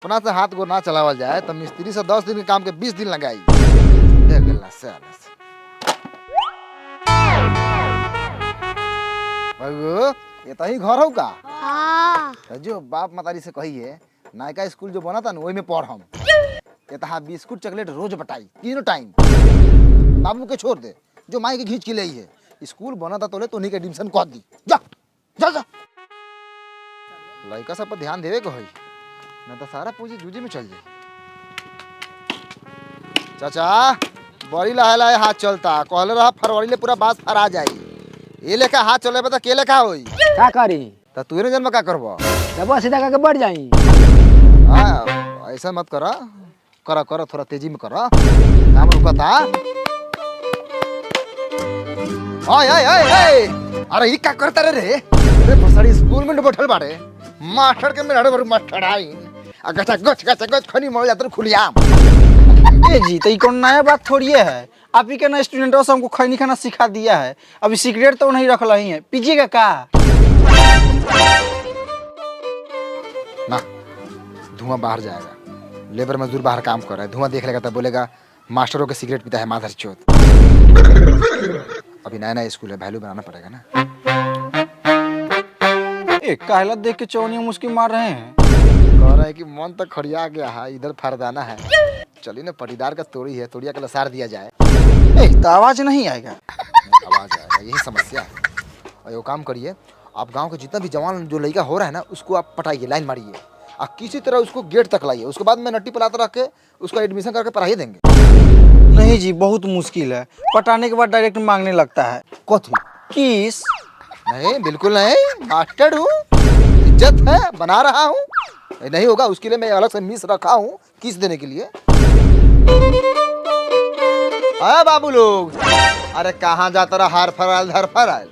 अपना से हाथ गोर ना चलावल जाए तो मिस्त्री से 10 दिन के काम के 20 दिन लगाई। ये तो ही घर हो का? हाँ। जो बाप मतारी से कही है नायका स्कूल जो बना था ना वही में पढ़ हम ये तहा बिस्कुट चॉकलेट रोज बटाई तीनों टाइम बाबू के छोड़ दे जो माई के घींच के ले है स्कूल बना था तो ले तो नहीं के एडमिशन कह दी जा जा जा लड़का सब पर ध्यान देवे को होई ना तो सारा पूंजी जूजी में चल जाए। चाचा बड़ी लहा लहा हाथ चलता कहले रहा फरवरी ले पूरा बास फरा जाई ये लेखा हाथ चले बता के लेखा होई का करी तो तू ने जन्म का करबो दबा सीधा करके बढ़ जाई। हां ऐसा मत करा करा करा थोड़ा तेजी में करा काम रुकता। ओए ओए ओए अरे ई का करता रे अरे बसड़ी स्कूल में बैठल बाड़े मास्टर के मेरे बड़ मास्टर आई अगचा गच खनी मोल जातर खुलियाम। ए जी तो कौन नया बात थोड़ी है आप ही के ना स्टूडेंटों से हमको खैनी खाना सिखा दिया है अभी सिगरेट तो नहीं रख रही है पीजिएगा का ना धुआं बाहर जाएगा लेबर मजदूर बाहर काम कर रहा है धुआं देख लेगा तब बोलेगा मास्टरों के सिगरेट पीता है माधर चौथ। अभी नया नया स्कूल है वैल्यू बनाना पड़ेगा ना। एक कहला देख के चौनिया मुस्की मार रहे हैं कह रहा है कि मन तक खड़िया गया है इधर फरदाना है चलिए ना पटीदार का तोड़ी है तोड़िया का लसार दिया जाए तो आवाज नहीं आएगा आवाज आएगा यही समस्या है। और ये काम करिए आप गांव के जितना भी जवान जो लड़का हो रहा है ना उसको आप पटाइए लाइन मारिए और किसी तरह उसको गेट तक लाइए उसके बाद में नट्टी पलाता रख के उसका एडमिशन करके पढ़ाई देंगे। नहीं जी बहुत मुश्किल है पटाने के बाद डायरेक्ट मांगने लगता है कथी किस नहीं बिल्कुल नहीं मास्टर हूँ इज्जत है बना रहा हूँ नहीं होगा उसके लिए मैं अलग से मिस रखा हूँ किस देने के लिए। अरे बाबू लोग अरे कहाँ जाता रहा हार फराल धर फराल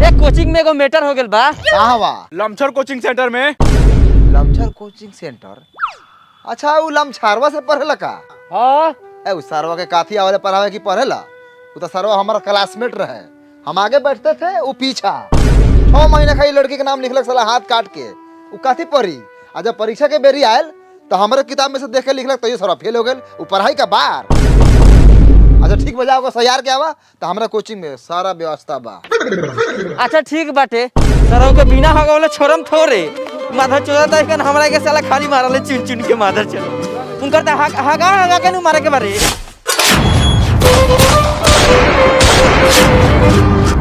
एक कोचिंग में एगो मैटर हो गेल बा कहाँ बा लमछर कोचिंग सेंटर में लमछर कोचिंग सेंटर। अच्छा वो लमछारवा से पढ़ेला का? हाँ ए उस सरवा के काथी आवले पढ़ावे की पढ़ेला वो तो सरवा हमारा क्लासमेट रहे हम आगे बैठते थे वो पीछा 6 महीने खाई लड़की के नाम लिखलक साला हाथ काट के वो काथी पढ़ी आ जब परीक्षा के बेरी आयल तो हमारे किताब में से देख के लिखलक तो ये सारा फेल हो गए वो पढ़ाई का बार। अच्छा ठीक बजा होगा सयार के आवा तो हमारा कोचिंग में सारा व्यवस्था बा। अच्छा ठीक बाटे सरो के बिना होगा वाला छोरम थोड़े माधर चोदा तक हमरा के साला खाली मारले चुन चुन के माधर चलो उनकर त हगा के नु मारे के बारे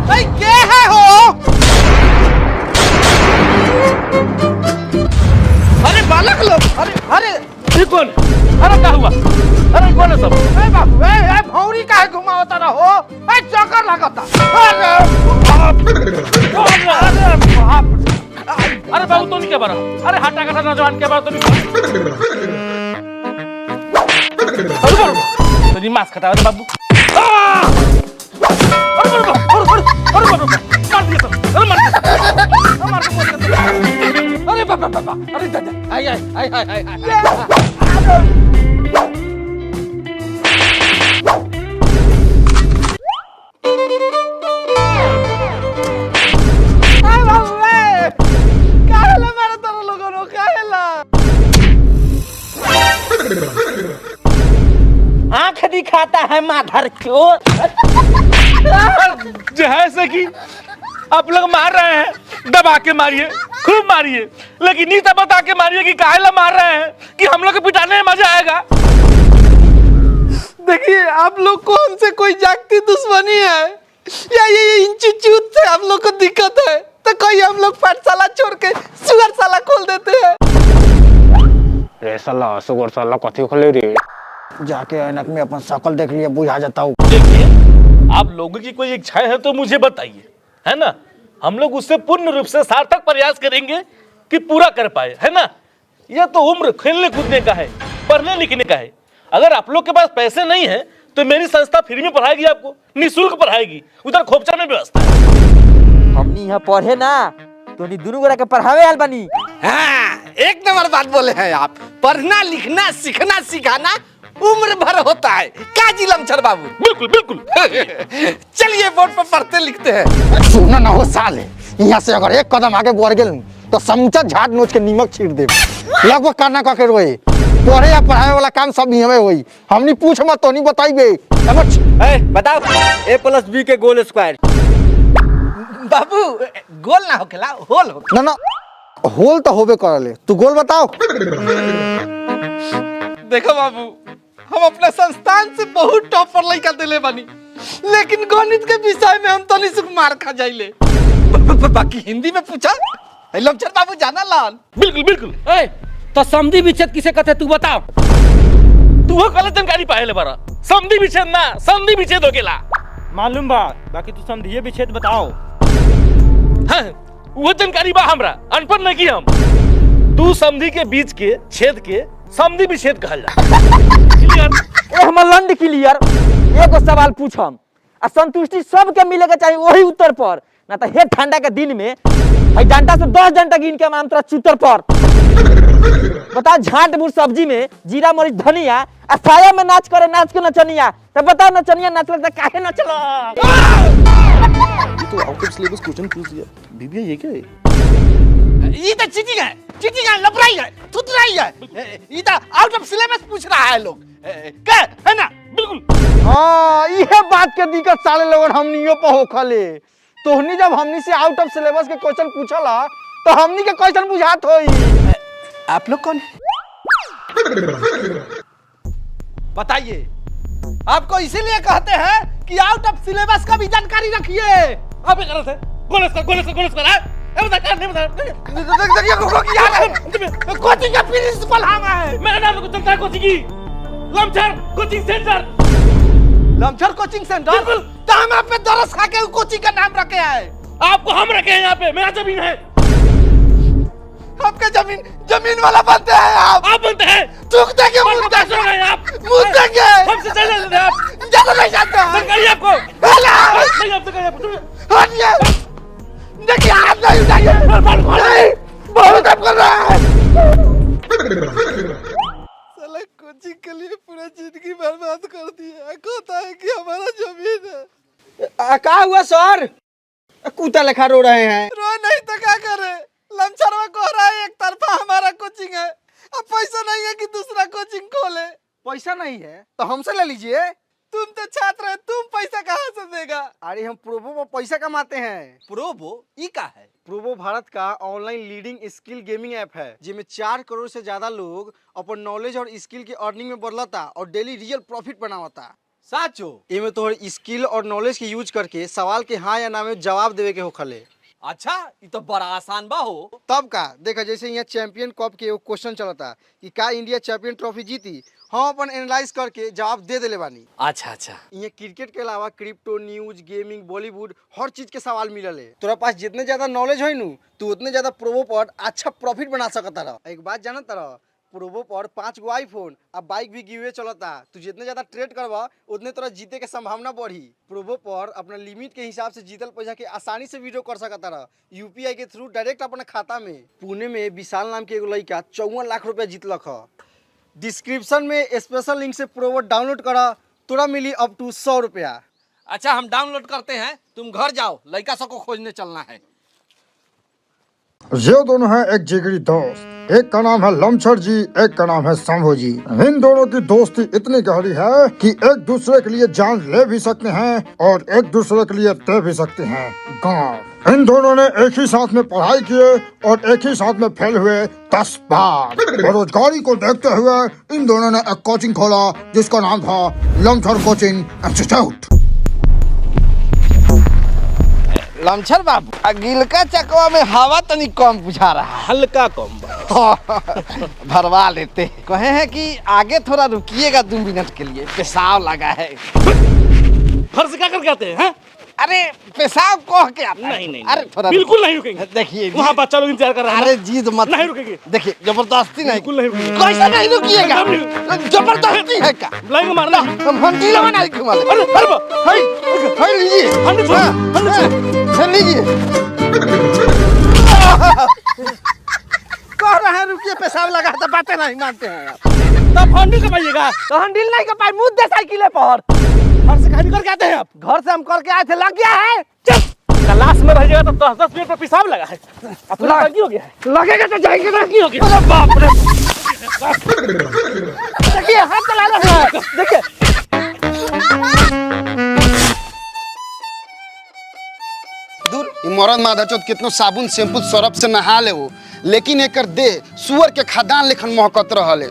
भाई क्या है हो अरे बालक लोग अरे ये कौन अरे क्या हुआ अरे कौन है सब ए बाबू ए भौरी काहे घुमावता रहो ए चक्कर लगाता अरे बाबू तो नहीं क्या बरा अरे हटा कटा नौजवान के बात तो नहीं तो नहीं मास्क हटा अरे बाबू अरे बाबा अरे दादा आई आई आई आई आई आंख दिखाता है माधर चोर जैसे कि आप लोग मार रहे हैं दबा के मारिए खूब मारिए लेकिन नीता बता के मारिए कि काहे ला मार रहे हैं कि हम लोग को पिटाने में मजा आएगा। देखिए आप लोग को हमसे कोई जागती दुश्मनी है या ये इंस्टीट्यूट से हम लोग को दिक्कत है तो कोई हम लोग पाठशाला छोड़ के सुगरशाला खोल देते हैं। रे साला सुगर साला कथी खोले रे जाके ऐनक में अपन शकल देख लिया बुझा जाता हूँ। देखिए आप लोगों की कोई इच्छा है तो मुझे बताइए है ना हम लोग उससे पूर्ण रूप से सार्थक प्रयास करेंगे कि पूरा कर पाए है ना। यह तो उम्र खेलने कूदने का है पढ़ने लिखने का है। अगर आप लोग के पास पैसे नहीं है तो मेरी संस्था फ्री में पढ़ाएगी आपको निःशुल्क पढ़ाएगी उधर खोपचा में व्यवस्था है। हमनी यहाँ पढ़े ना तो नी दोनों गोरा के पढ़ावे आल बनी। हाँ, एक नंबर बात बोले हैं आप पढ़ना लिखना सीखना सिखाना उम्र भर होता है काजी लमछर बाबू बिल्कुल बिल्कुल चलिए बोर्ड पर पढ़ते लिखते हैं। सुनो ना हो साले यहाँ से अगर एक कदम आगे बढ़ गए तो समूचा झाट नोच के नीमक छीट दे। लगभग करना का के रोए पढ़े या पढ़ाए वाला काम सब नियमे होई। हमनी पूछ मत तो नहीं बताइबे। बताओ a+b के गोल स्क्वायर। बाबू गोल ना होकेला होल हो। ना ना होल तो होबे करले। तू गोल बताओ। देखो बाबू, हम अपने संस्थान से बहुत टॉपर लड़का दिले बानी, लेकिन गणित के विषय में हम तो निसुक मार खा जाइले। बाकी हिंदी में पूछा लमचर बाबू जाना लान। बिल्कुल बिल्कुल। ए तो समधी विच्छेद किसे कहते तू बताओ। तू वो गलत जानकारी पाए बारा। समधी विच्छेद ना, संधि विच्छेद हो गेला। मालूम बा, बाकी तू समझिए विच्छेद बताओ। हाँ, वो जानकारी बा हमरा, अनपढ़ नहीं की हम। तू समधी के बीच के छेद के समधी विच्छेद कहल जा। क्लियर? ए हमर लंड क्लियर। एगो सवाल पूछम आ संतुष्टि सबके मिले के चाहिए वही उत्तर पर, ना तो हे ठंडा के दिन में भाई डंडा से 10 डंडा गिन के माम तोरा चूतर पर। बता झाट बुर सब्जी में जीरा मरीच धनिया आ साया में नाच करे नाच के नचनिया। तो बता नचनिया नाचल त काहे नचला? तो आउट ऑफ सिलेबस क्वेश्चन पूछ दिया। दीदी ये क्या है? ये तो चीटिंग है, लपराई है, थुतराई है। ये तो आउट ऑफ सिलेबस पूछ रहा है लोग। क्या है ना? बिल्कुल। हाँ ये बात के दिक्कत साले लोगन हमनियो पे होखले। तोहनी जब हमनी से आउट ऑफ सिलेबस के क्वेश्चन पूछला तो हमनी के क्वेश्चन बुझात होई। आप लोग कौन है? बताइए। आपको इसीलिए कहते हैं कि आउट ऑफ सिलेबस का भी जानकारी रखिए। आप ये गलत है। गोलस कर है। ए बता कर नहीं बता। देखिए क्या है? कोचिंग का प्रिंसिपल हम है। मेरा नाम तो चलता है कोचिंग की। लमचर कोचिंग सेंटर। लमचर कोचिंग सेंटर? तो हम आप पे दरस खा के कोचिंग का नाम रखे हैं। आपको हम रखे हैं यहाँ पे, मेरा जमीन है। आपके जमीन वाला बनते हैं आप बनते हैं। थूक देंगे मुंह देंगे आप मुंह देंगे। हमसे चल जाते हैं आप। ज्यादा नहीं जानते हैं। सरकारी आपको नहीं आपसे कहीं आपको हटिए। देखिए हाथ नहीं उठाइए। नहीं बहुत काम कर रहा है। साला कोचिंग के लिए पूरा जिंदगी बर्बाद कर दिया। कहता है कि हमारा जमीन है। का हुआ सर? कुत्ता लेखा रो रहे हैं। रो नहीं तो क्या करे? लमचरवा कह रहा है एक तरफा हमारा कोचिंग है, अब पैसा नहीं है कि दूसरा कोचिंग खोले। पैसा नहीं है तो हमसे ले लीजिए। तुम तो छात्र है, तुम पैसा कहाँ से देगा? अरे हम प्रोबो में पैसा कमाते हैं। प्रोबो ई का है? प्रोबो भारत का online lending skill gaming app है, जिसमें 4 करोड़ से ज्यादा लोग अपन नॉलेज और स्किल की अर्निंग में बदलता और डेली रियल प्रॉफिट बनावता। साचो इनमें तोहर स्किल और नॉलेज के यूज करके सवाल के हाँ या ना में जवाब देवे के होखले। अच्छा ये तो बड़ा आसान बा हो। तब का देखा जैसे यहाँ चैंपियन कप के क्वेश्चन चलता कि का इंडिया चैंपियन ट्रॉफी जीती, हम अपन एनालाइज करके जवाब दे देले बानी। अच्छा ये क्रिकेट के अलावा क्रिप्टो, न्यूज, गेमिंग, बॉलीवुड हर चीज के सवाल मिलल है। तोरा पास जितने ज्यादा नॉलेज होई नु तू उतने ज्यादा प्रोबो पर अच्छा प्रॉफिट बना सकता रह। एक बात जानत रह, प्रोबो पर 5 गो आईफोन अब बाइक भी गिवे चलता। तू जितने ज्यादा ट्रेड करवा उतने तोरा जीते के संभावना बढ़ी। प्रोबो पर अपना लिमिट के हिसाब से जीतल पैसा के आसानी से विड्रॉ कर सकता रह, यूपीआई के थ्रू डायरेक्ट अपने खाता में। पुणे में विशाल नाम के एगो लड़का 54 लाख रुपया जीतलक ह। डिस्क्रिप्शन में स्पेशल लिंक से प्रोबो डाउनलोड करा, तोरा मिली अप टू 100 रुपया। अच्छा हम डाउनलोड करते हैं, तुम घर जाओ, लड़का सबको खोजने चलना है। ये दोनों हैं एक जिगरी दोस्त, एक का नाम है लमचर जी, एक का नाम है शंभू जी। इन दोनों की दोस्ती इतनी गहरी है कि एक दूसरे के लिए जान ले भी सकते हैं और एक दूसरे के लिए दे भी सकते हैं गाँव। इन दोनों ने एक ही साथ में पढ़ाई किए और एक ही साथ में फेल हुए 10 बार। बेरोजगारी को देखते हुए इन दोनों ने एक कोचिंग खोला जिसका नाम था लमचर कोचिंग इंस्टीट्यूट। लमचर बाबू गिलका चकवा में हवा तनी कम बुझा रहा है। हल्का कम भरवा लेते कहे हैं कि आगे थोड़ा रुकिएगा 2 मिनट के लिए, पेशाब लगा है। फर्ज क्या करके आते हैं? अरे पेशाब कह के आता है। नहीं अरे थोड़ा बिल्कुल नहीं रुकेंगे। देखिए वहाँ बच्चा लोग इंतजार कर रहा है। अरे जीद मत नहीं रुकेंगे। देखिए जबरदस्ती नहीं, बिल्कुल नहीं रुकेंगे। कैसा नहीं रुकिएगा? जबरदस्ती है क्या? लाएंगे मारना। हम हंडीला बना के मारे। अरे लीजिए लीजिए। कह रहे हैं रुकिए, पेशाब लगा तो बातें नहीं मानते हैं आप। तब हंडिल कमाइएगा। तो हंडिल नहीं का पाई मुद्दे साइकिल पर घर से कहीं करके आते हैं आप? घर से हम करके आए थे, लग गया है। चुप। क्लास में रह जाएगा तो 10 मिनट में पेशाब लगा है। अपना लगी हो गया है। लगेगा तो जाएंगे ना। लगी हो गया। अरे बाप रे। देखिए हाथ चला रहा है। देखिए। दूर मरद मादा चौथ कितनो साबुन शैम्पू सरफ से नहा ले वो, लेकिन एकर दे सुअर के खदान लेखन महकत रहले।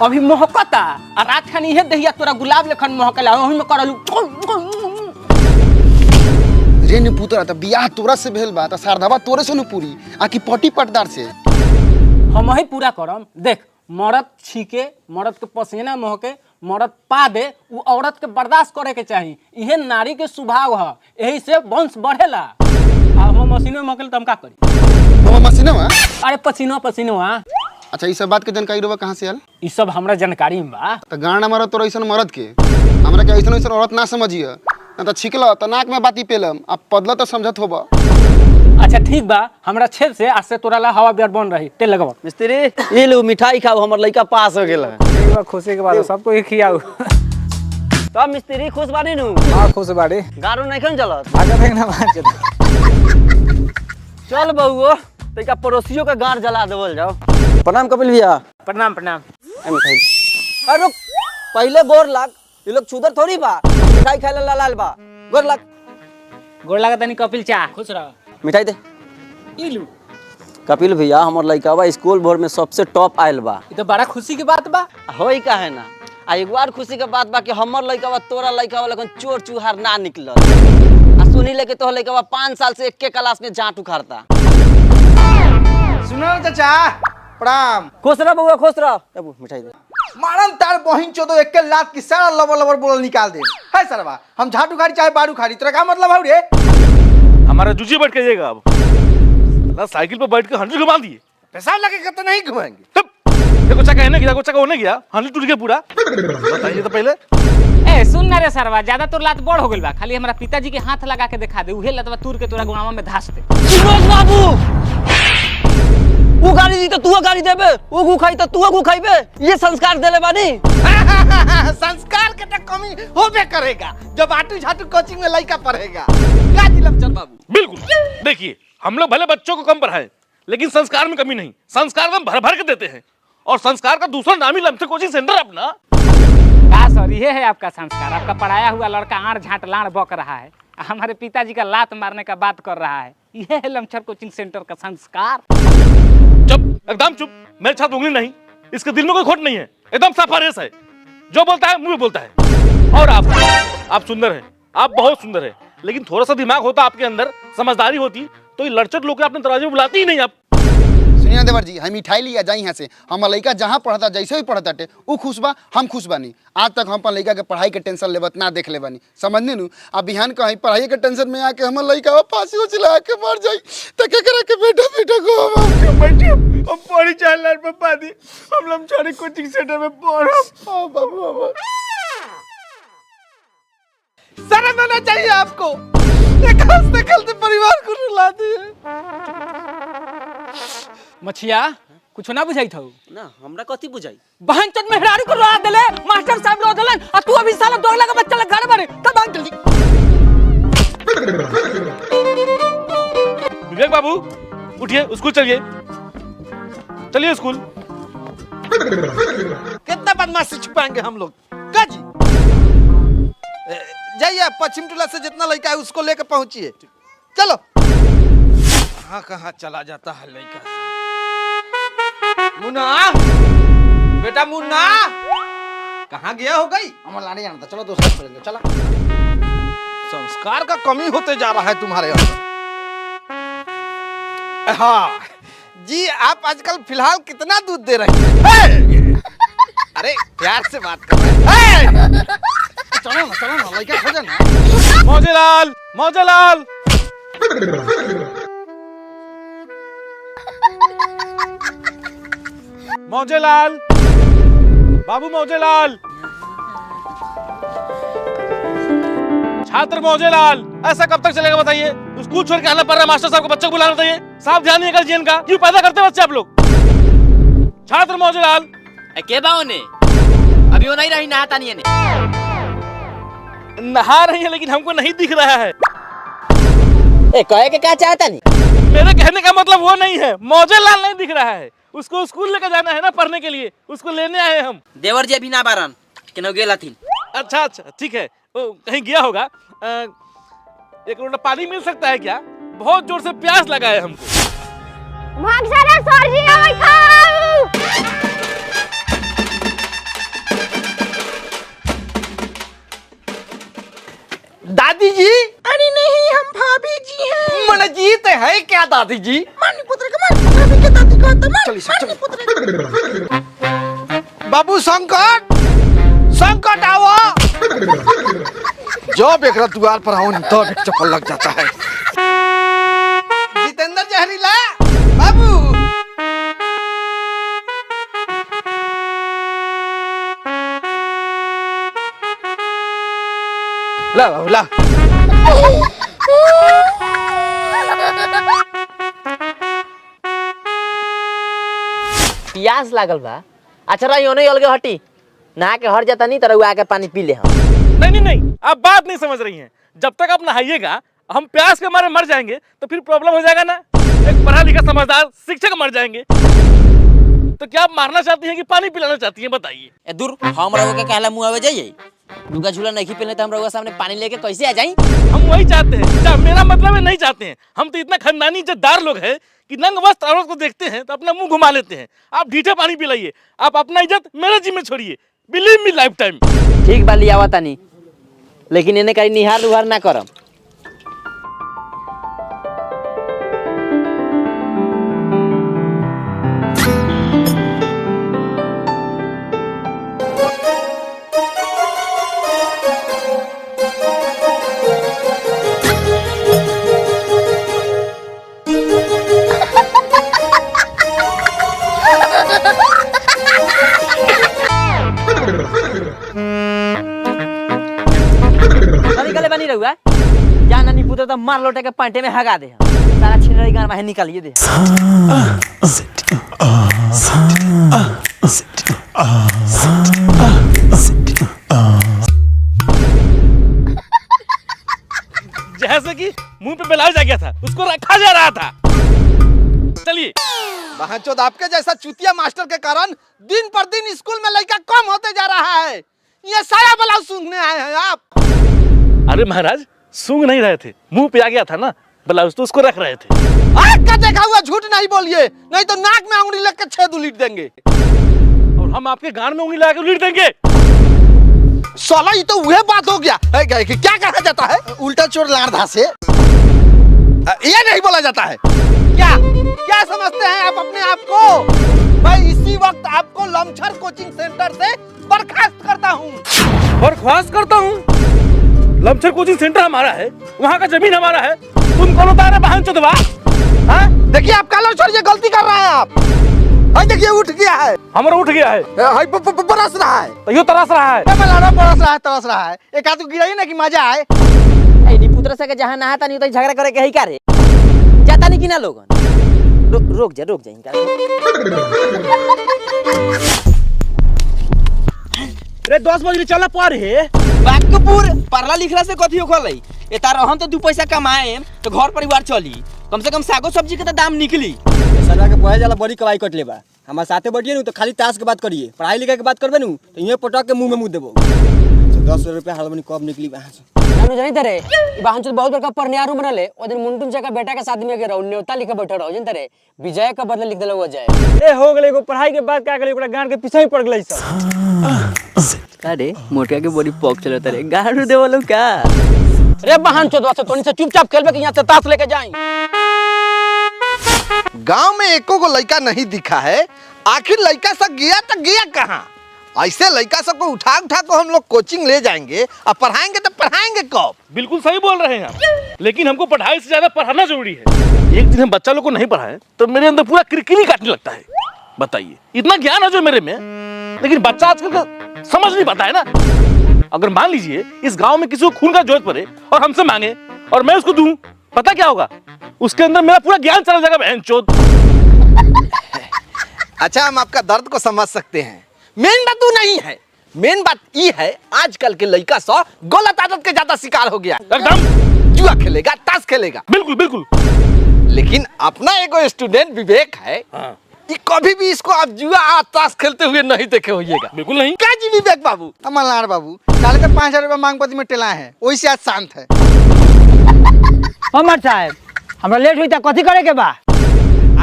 अभी महकता आ रात खानी इहे दहिया तोरा गुलाब लेखन महकला ओही में करलू। रे ने पुतरा त बियाह तोरा से भेल बा त शारदावा तोरे से न पूरी आकि पटी पटदार से। हम ही पूरा करम। देख मर्द छीके, मर्द के पसीना महके, मर्द पा दे, उ औरत के बर्दाश्त करे के चाही। इहे नारी के स्वभाव है, यही से वंश बढ़ेला। आ हम मशीनो महकल त हम का करी? हम मशीना में अरे पसीनो पसीनो। अच्छा ई सब बात के जानकारी रोवा कहां से आल? ई सब हमरा जानकारी में बा। त गाना मरद तोरा ऐसन मरद के हमरा के ऐसन ऐसन औरत ना समझिए, ना त छिकला त नाक में बाती पेलम, अब पदला त समझत होबा। अच्छा ठीक बा, हमरा छेद से आज से तोरा ला हवा बियर बन रही। तेल लगाओ मिस्त्री, ये लो मिठाई खाओ, हमर लड़का पास हो गेल है। खुशी के बाद सबको ही खियाऊ। तब मिस्त्री खुश बानी नु? हां खुश बाड़ी। गारो नहीं खन चलत? भागा देख ना मान चल। चल बउओ, तैका पड़ोसियों का गार जला देवल जाओ। प्रणाम कपिल भैया। प्रणाम प्रणाम। ए मिठाई। अरे रुक, पहले गोर लाग। ये लोग चूदर थोड़ी बा, मिठाई खाए ला लाल बा। गोर लाग। गोर लगा तनी कपिल चा। खुश रह। मिठाई दे। इलू कपिल भैया, हमर लड़का बा स्कूल भर में सबसे टॉप आयल बा। ई तो बड़ा खुशी की बात बा। होई काहे ना। आ एक बार खुशी के बात बा कि हमर लड़का बा तोरा लड़का वाला चोर चुहार ना निकलल। आ सुनी ले के तोहर लड़का बा 5 साल से एक क्लास में जांट उखाड़ता। सुनो चाचा, प्रणाम। खुश रह बउआ, खुश रह। अब मिठाई दे। मारन तार बहिन चोदो एक के लात की सारा लबर लबर बोल निकाल दे। है सरवा, हम झाटू खाड़ी चाहे बाड़ू खाड़ी, तेरा क्या मतलब है रे? हमारा जूझी बैठ के जाएगा अब। ना साइकिल पर बैठ के 100 घुमा दिए। पेशाब लगेगा तो नहीं घुमाएंगे। तब देखो चक्का है गया, चक्का होने गया, 100 टूट गया पूरा। बताइए तो पहले। ए सुन ना रे सरवा, ज्यादा तोर लात बड़ हो गेल बा। खाली हमरा पिताजी के हाथ लगा के दिखा दे, उहे लतवा तूर के तोरा गुआवा में धास दे। फिरोज बाबू, वो गाड़ी दी तो तू गाड़ी देबे, वो गु खाई तो तू गु खाइबे। ये संस्कार देले बानी। संस्कार के तो कमी होबे करेगा जब आटू झाटू कोचिंग में लड़का पढ़ेगा। का जिलम चल बाबू? बिल्कुल। देखिए, हम लोग भले बच्चों को कम पढ़ाएं, लेकिन संस्कार में कमी नहीं। संस्कार हम भर भर के देते हैं, और संस्कार का दूसरा नाम ही लमसर कोचिंग सेंटर अपना। का सर, ये है आपका संस्कार? आपका पढ़ाया हुआ लड़का आड़ झाट लाड़ बक रहा है, हमारे पिताजी का लात मारने का बात कर रहा है। यह है लमसर कोचिंग सेंटर का संस्कार। चुप, एकदम चुप। मेरे छात्र उंगली नहीं, इसके दिल में कोई खोट नहीं है, एकदम साफ रेस है। जो बोलता है मुंह में बोलता है। और आप सुंदर हैं, आप बहुत सुंदर हैं, लेकिन थोड़ा सा दिमाग होता आपके अंदर, समझदारी होती, तो ये लड़चट लोग अपने दरवाजे में बुलाती ही नहीं आप। सुनिए देवर जी, हम मिठाई लिया जाई यहाँ से। हम लड़का जहाँ पढ़ता जैसे भी पढ़ता टे वो खुश बा, हम खुश बानी। आज तक हम अपन लड़का के पढ़ाई के टेंशन लेवत ना देख ले बानी, समझने नु। अब बिहान कहीं पढ़ाई के टेंशन में आके हम लड़का फांसी हो चला के मर जाई तो क्या करे के बेटा बेटा को बैठिए। हम पढ़ी चाहे लाल पप्पा दी, हम लमचारी कोचिंग सेंटर में पढ़ो। ओ बाबू बाबा, शर्म आना चाहिए आपको। एक हंसते खेलते परिवार को रुला दिए। मछिया कुछ ना बुझाई था ना, हमरा कथी बुझाई? बहन चोद मेहरारू को रोला देले, मास्टर साहब रो देलन, और तू अभी साला दौड़ लगा बच्चा लगा घर बारे। तब भाग जल्दी। विवेक बाबू उठिए, स्कूल चलिए, चलिए स्कूल। कितना बदमाशी छुपाएंगे हम लोग? का जी जाइए, पश्चिम टोला से जितना लड़का है उसको लेकर पहुंचिए। चलो। कहाँ चला जाता है लड़का? मुन्ना, बेटा मुन्ना, कहाँ गया हो गई? हमारा लाने जाना था। चलो दोस्तों पढ़ेंगे, चला। संस्कार का कमी होते जा रहा है तुम्हारे अंदर। हाँ जी, आप आजकल फिलहाल कितना दूध दे रही हैं? अरे प्यार से बात कर रहे हैं। चलो ना लड़का हो जाए ना। मौजेलाल, मौजेलाल। मौजेलाल, बाबू मौजेलाल, छात्र मौजेलाल, ऐसा कब तक चलेगा बताइए? स्कूल छोड़ के आना पड़ रहा है, मास्टर साहब को बच्चों को बुलाना चाहिए। साफ ध्यान नहीं कर जीवन का, क्यों पैदा करते बच्चे आप लोग? छात्र मौजेलाल। के बाओ ने अभी वो नहीं रही, नहाता नहीं है। नहा रही है लेकिन हमको नहीं दिख रहा है। ए कहे के क्या चाहता नहीं? मेरे कहने का मतलब वो नहीं है, मौजे लाल नहीं दिख रहा है, उसको स्कूल लेकर जाना है ना पढ़ने के लिए, उसको लेने आए हम। देवर जी अभी ना बारन केनो गेला थी। अच्छा अच्छा ठीक है, वो कहीं गया होगा। एक लोटा पानी मिल सकता है क्या? बहुत जोर से प्यास लगा है हमको। दादी जी? अरे नहीं, हम भाभी जी हैं। मन जीत है क्या दादी जी? मानी पुत्र का भाभी के दादी का चलिए बाबू संकट, संकट आओ। जब एक द्वार पर आओ तो एक चप्पल लग जाता है। जितेंद्र जहरीला बाबू। ला बाबू ला। प्यास लागल बा। अच्छा रही ओने अलगे हटी, नहा के हट जाता नहीं तरह आके पानी पी ले हम। नहीं, आप बात नहीं समझ रही हैं। जब तक आप नहाइएगा हम प्यास के मारे मर जाएंगे तो फिर प्रॉब्लम हो जाएगा ना। एक पढ़ा लिखा समझदार शिक्षक मर जाएंगे। तो क्या आप मारना चाहती हैं कि पानी पिलाना चाहती हैं, बताइए। ए दूर हम रहो के कहला मुंह आवे जाइए। दुर्गा झूला नहीं पहले तो हम रहुआ सामने पानी लेके कैसे आ जाई? हम वही चाहते हैं। क्या मेरा मतलब है नहीं चाहते हैं? हम तो इतना खानदानी इज्जतदार लोग हैं कि नंग वस्त्र औरत को देखते हैं तो अपना मुंह घुमा लेते हैं। आप ढीठे पानी पिलाइए, आप अपना इज्जत मेरे जिम्मे छोड़िए। Believe me life time. ठीक बा लिया तानी, लेकिन इन्हें कहीं निहार उहार ना करम। बनी रहुआ जा नानी पुत्र तो मार लोटे के पांटे में हगा दे सारा छिनरी गान में निकालिए दे। जैसे कि मुंह पे ब्लाउज आ गया था, उसको रखा जा रहा था। चलिए। बहनचोद आपके जैसा चुतिया मास्टर के कारण दिन पर दिन स्कूल में लड़का कम होते जा रहा है। ये सारा ब्लाउज सूंघने आए हैं आप। अरे महाराज सूंघ नहीं रहे थे, मुंह पे आ गया था ना ब्लाउज, तो उसको रख रहे थे। का देखा हुआ झूठ नहीं बोलिए, नहीं तो नाक में उंगली लग के छेद उलीट देंगे। और हम आपके गान में उंगली लगा के उलीट देंगे। साला ये तो वह बात हो गया है कि क्या कहा जाता है? उल्टा चोर लाड़धा से ये नहीं बोला जाता है। क्या क्या समझते हैं आप अपने आप को? मैं इसी वक्त आपको लमछर कोचिंग सेंटर से बर्खास्त करता हूँ। बर्खास्त करता हूँ? लमछर कोचिंग सेंटर हमारा है, वहाँ का जमीन हमारा है, तुम कौन होता है बहनचोदवा? देखिए आप काला छोड़, ये गलती कर रहे हैं आप। देखिए उठ गया है, हमारा उठ गया है, बरस रहा है, तो यूँ तरस रहा है, तरस रहा है। एक आदमी गिराइए ना कि मजा आए। पुत्र से के जहाँ नहाता नहीं तो झगड़ा करे के ही करे जाता नहीं कि ना लोगन। रोक जा इनका। रे 10 बजे चला पर है बागपुर पढ़ला लिखला से कथी होखलै? ए तार हम तो 2 पैसा कमाए तो घर परिवार चली, कम से कम सागो सब्जी के तो दाम निकली। सरवा के पढ़े जाला बड़ी कवाई कट लेबा। हमारे साथे बैठिए नु तो खाली ताश के बात करिए, पढ़ाई लिखाई के बात करबे नु तो ये पटक के मुंह में मुंह देबो। 10 रुपया हालमनी कब निकली वहां से? जानो जानी तरे ई बाहन चोद बहुत बड़का परनियारू बनले। ओ दिन मुंटुन जका बेटा के शादी में के रहो न्योता लिखे बैठो रहो जन तरे विजय का बदला लिख देलो हो जाए। ए हो गेले को पढ़ाई के बाद का गेले ओकरा गांड के पीछे ही पड़ गेलै सब। अरे मोटका के बड़ी पॉक चलत रे, गाड़ू देवलो का? रे बाहन चोद वासे तोनी से चुपचाप खेलबे कि यहां से ताश लेके जाई। गांव में एको को लड़का नहीं दिखा है, आखिर लड़का सब गया तो गया कहाँ? ऐसे लड़का सबको उठा को हम लोग कोचिंग ले जाएंगे और पढ़ाएंगे तो पढ़ाएंगे कब? बिल्कुल सही बोल रहे हैं आप, लेकिन हमको पढ़ाई से ज्यादा पढ़ाना जरूरी है। एक दिन हम बच्चा लोग को नहीं पढ़ाए तो मेरे अंदर पूरा किरकिरी काटने लगता है। बताइए, इतना ज्ञान है जो मेरे में, लेकिन बच्चा आजकल का समझ नहीं पाता है ना। अगर मान लीजिए इस गांव में किसी को खून का जरूरत पड़े और हमसे मांगे और मैं उसको दूं, पता क्या होगा? उसके अंदर मेरा पूरा ज्ञान चला जाएगा बहनचोद। अच्छा, हम आपका दर्द को समझ सकते हैं। मेन बात वो नहीं है, मेन बात ये है आजकल के लड़का सब गलत आदत के ज्यादा शिकार हो गया। एकदम जुआ खेलेगा, ताश खेलेगा। बिल्कुल बिल्कुल। लेकिन अपना एगो स्टूडेंट विवेक है, हाँ। कि कभी भी इसको आप जुआ और ताश खेलते हुए नहीं देखे होइएगा। बिल्कुल नहीं। क्या जी विवेक बाबू? मल्हार बाबू काले के 5000 रुपया मांगपति में टेला है, वही से आज शांत है। अमर साहब हमरा लेट हुई था, कथी करे के बा?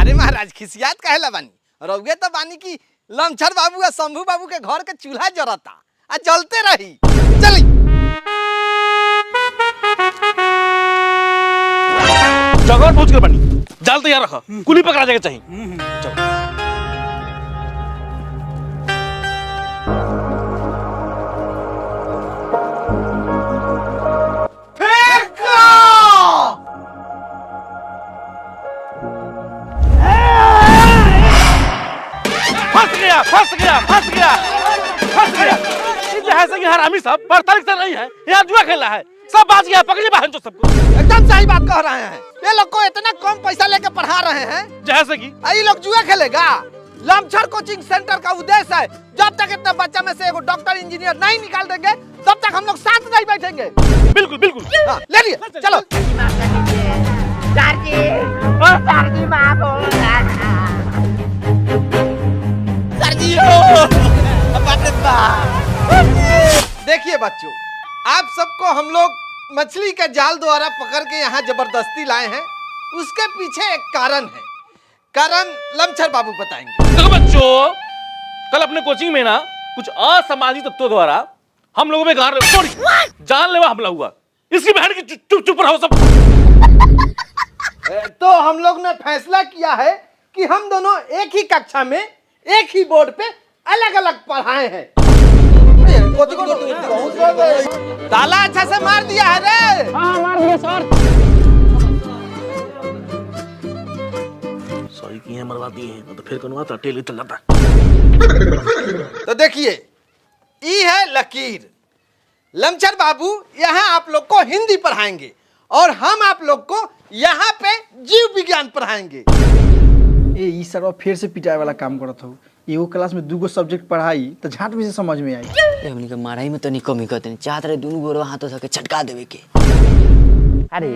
अरे महाराज खिसियात काहेला बानी? रउगे तो बानी की लमछर बाबू और शंभू बाबू के घर के चूल्हा जरता आ जलते रही। चली जगह पहुंच कर बनी, जाल तैयार रखा, कुली पकड़ा जाएगा चाहिए। चलो। फंस गया। जैसे कि हरामी साहब 45 साल नहीं है, यहाँ जुआ खेला है, सब बाज गया, पकड़िए बहन चो सबको। एकदम सही बात कह रहे हैं। ये लोग को इतना कम पैसा लेके पढ़ा रहे हैं, जैसे कि ये लोग जुआ खेलेगा। लमछर कोचिंग सेंटर का उद्देश्य है जब तक इतना बच्चा में से एगो डॉक्टर इंजीनियर नहीं निकाल देंगे तब तक हम लोग साथ नहीं बैठेंगे। बिल्कुल बिल्कुल। हाँ, ले लिए चलो। देखिए बच्चों, आप सबको हम लोग मछली के जाल द्वारा पकड़ के यहाँ जबरदस्ती लाए हैं। उसके पीछे एक कारण है, कारण लमछर बाबू बताएंगे। देखो बच्चों, कल अपने कोचिंग में ना कुछ असामाजिक तत्वों द्वारा हम लोगों में जानलेवा हमला हुआ। इसकी बहन की चुप चुप रहो सब। तो हम लोग ने फैसला किया है कि हम दोनों एक ही कक्षा में एक ही बोर्ड पे अलग अलग पढ़ाए हैं। ताला अच्छा से मार दिया है रे। हाँ मार दिया सर। सॉरी किए मरवा दिए हैं, तो फिर कौन आता टेल चल जाता। तो देखिए, ये है लकीर। लमछर बाबू यहाँ आप लोग को हिंदी पढ़ाएंगे और हम आप लोग को यहाँ पे जीव विज्ञान पढ़ाएंगे। ये सरवा फिर से पिटाए वाला काम करत हो। एगो क्लास में दूगो सब्जेक्ट पढ़ाई तो झाट में से समझ में आई। हमनी के माराई में तो नहीं कमी करते, चाहत रहे दोनों गोरो हाथों से छटका देवे के। अरे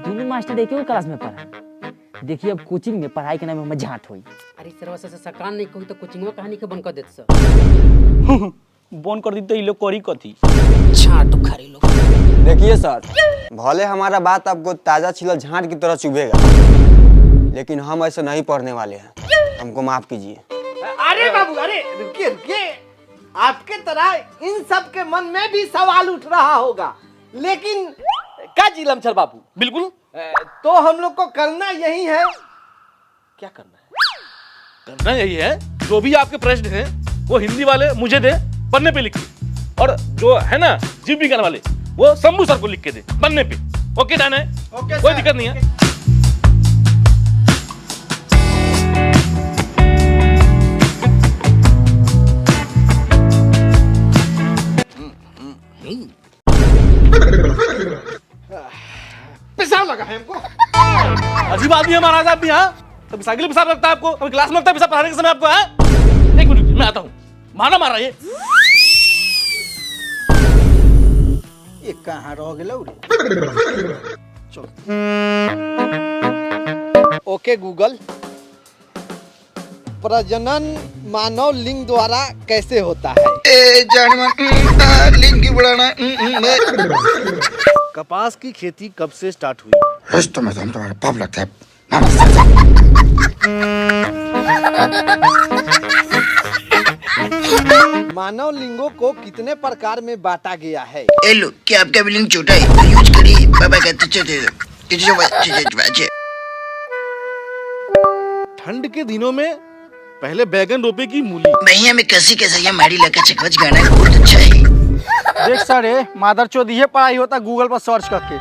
दोनों मास्टर एक ही क्लास में पढ़ा, देखिए अब कोचिंग में पढ़ाई के नाम में झाट हुई। अरे सरवा से सकान नहीं कोई तो कोचिंगवा कहानी के बंद कर देत सर। बंद कर दी तो ये लोग करी कथी? छाट उखाड़ी लोग। देखिए सर, भले हमारा बात आपको ताजा छिला झांट की तरह चुभेगा, लेकिन हम ऐसे नहीं पढ़ने वाले हैं, हमको माफ कीजिए। अरे बाबू, अरे रुकिए रुकिए, आपके तरह इन सब के मन में भी सवाल उठ रहा होगा, लेकिन क्या जी लमछर बाबू? बिल्कुल। तो हम लोग को करना यही है। क्या करना है? करना यही है, जो भी आपके प्रश्न हैं वो हिंदी वाले मुझे दे, पन्ने पे लिख के, और जो है ना जीव विज्ञान वाले वो शंभू सर को लिख के दे पन्ने पे। ओके डन है? ओके, कोई दिक्कत नहीं है। पेशाब लगा है हमको। अजीब आदमी है महाराज आप भी। हाँ, कभी साइकिल पेशाब लगता है आपको, कभी क्लास में लगता है पेशाब पढ़ाने के समय आपको। हाँ, एक मिनट मैं आता हूँ। मारा मारा ये कहाँ रह गेलौ रे? चल। ओके गूगल, प्रजनन मानव लिंग द्वारा कैसे होता है? लिंग बढ़ाना। कपास की खेती कब से स्टार्ट हुई? रिश्तों में तो हम तुम्हारे पाप लगता है। मानव लिंगों को कितने प्रकार में बांटा गया है? हेलो, क्या आपका भी लिंग छोटा है तो यूज करिए। बाबा कहते ठंड के दिनों में पहले बैगन रोपे की मूली। भैया में कसी कैसा मारी लगा चकवच गाना बहुत अच्छा है। देख सर, मादर चोद ये पढ़ाई होता गूगल पर सर्च करके।